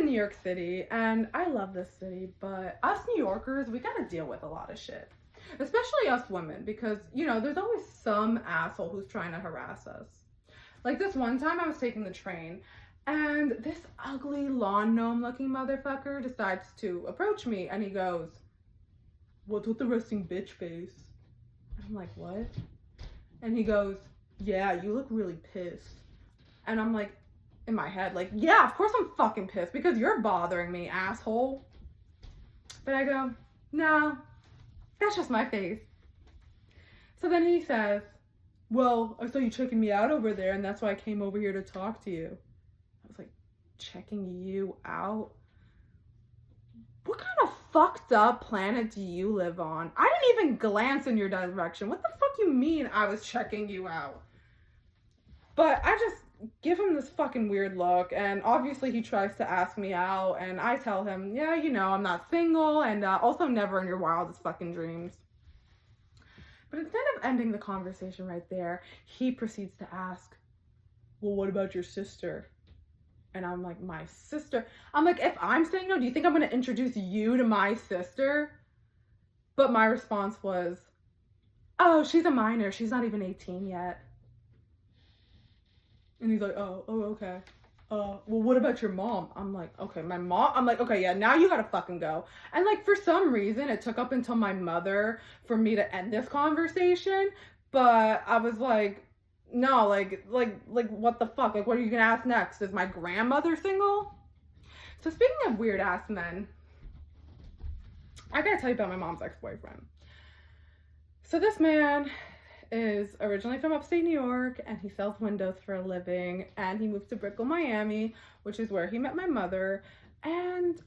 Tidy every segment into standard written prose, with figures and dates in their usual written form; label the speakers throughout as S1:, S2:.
S1: in New York City, and I love this city, but us New Yorkers, we gotta deal with a lot of shit. Especially us women, because, you know, there's always some asshole who's trying to harass us. Like this one time I was taking the train, and this ugly lawn gnome looking motherfucker decides to approach me, and he goes, "What's with the resting bitch face?" And I'm like, "What?" And he goes, "Yeah, you look really pissed." And I'm like, in my head, like, yeah, of course I'm fucking pissed because you're bothering me, asshole. But I go, "No, that's just my face." So then he says, "Well, I saw you checking me out over there, and that's why I came over here to talk to you." I was like, "Checking you out? What kind of fucked up planet do you live on? I didn't even glance in your direction. What the fuck you mean I was checking you out?" But I just give him this fucking weird look, and obviously he tries to ask me out, and I tell him, "Yeah, you know, I'm not single, and also never in your wildest fucking dreams." But instead of ending the conversation right there, he proceeds to ask, "Well, what about your sister?" And I'm like, "My sister?" I'm like, if I'm saying no, do you think I'm going to introduce you to my sister? But my response was, "Oh, she's a minor. She's not even 18 yet." And he's like, oh, okay. Well, what about your mom?" I'm like, "Okay, my mom." I'm like, "Okay, yeah, now you gotta fucking go." And like, for some reason, it took up until my mother for me to end this conversation. But I was like, no, like, what the fuck? Like, what are you gonna ask next? Is my grandmother single? So speaking of weird ass men, I gotta tell you about my mom's ex-boyfriend. So this man is originally from upstate New York, and he sells windows for a living, and he moved to Brickell, Miami, which is where he met my mother. And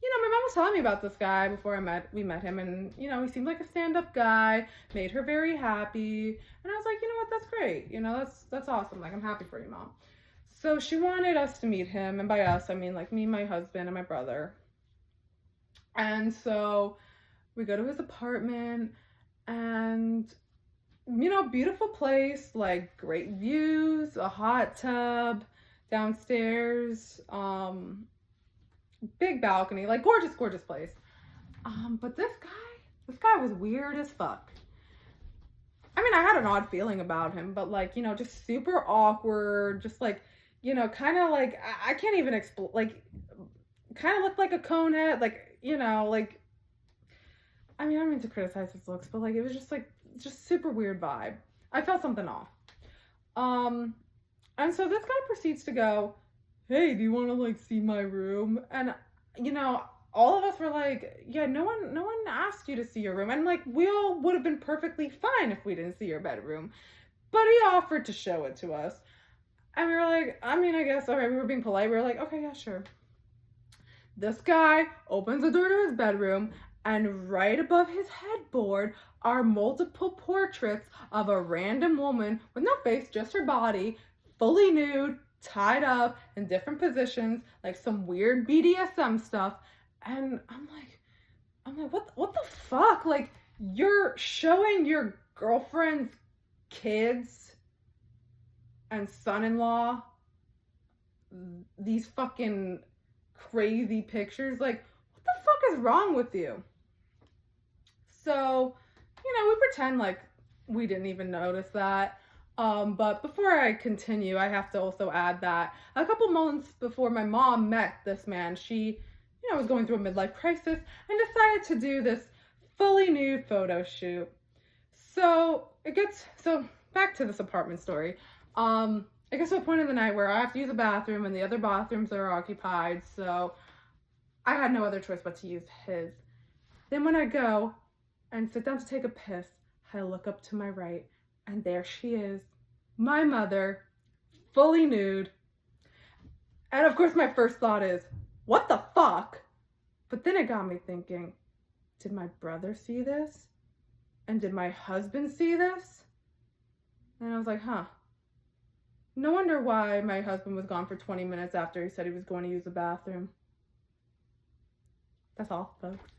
S1: you know, my mom was telling me about this guy before we met him, and you know, he seemed like a stand-up guy, made her very happy. And I was like, you know what, that's great, you know, that's awesome, like, I'm happy for you, Mom. So she wanted us to meet him, and by us I mean like me, my husband, and my brother. And so we go to his apartment, and you know, beautiful place, like great views, a hot tub downstairs, big balcony, like gorgeous place. But this guy was weird as fuck. I mean, I had an odd feeling about him, but like, you know, just super awkward, just like, you know, kind of like, I can't even explain, like, kind of looked like a cone head, like, you know, like, I mean, I don't mean to criticize his looks, but like, it was just like, just super weird vibe. I felt something off. And so this guy proceeds to go, "Hey, do you want to like see my room?" And you know, all of us were like, "Yeah, no one asked you to see your room." And like, we all would have been perfectly fine if we didn't see your bedroom. But he offered to show it to us. And we were like, I mean, I guess, all right, we were being polite. We were like, "Okay, yeah, sure." This guy opens the door to his bedroom, and right above his headboard are multiple portraits of a random woman with no face, just her body, fully nude, tied up in different positions, like some weird BDSM stuff. And I'm like, what the fuck? Like, you're showing your girlfriend's kids and son-in-law these fucking crazy pictures? Like, what the fuck is wrong with you? So, you know, we pretend like we didn't even notice that. But before I continue, I have to also add that a couple months before my mom met this man, she, you know, was going through a midlife crisis and decided to do this fully nude photo shoot. So back to this apartment story. It gets to a point in the night where I have to use a bathroom and the other bathrooms are occupied, so I had no other choice but to use his. Then when I go and sit down to take a piss, I look up to my right, and there she is, my mother, fully nude. And of course my first thought is, what the fuck? But then it got me thinking, did my brother see this? And did my husband see this? And I was like, huh. No wonder why my husband was gone for 20 minutes after he said he was going to use the bathroom. That's all, folks.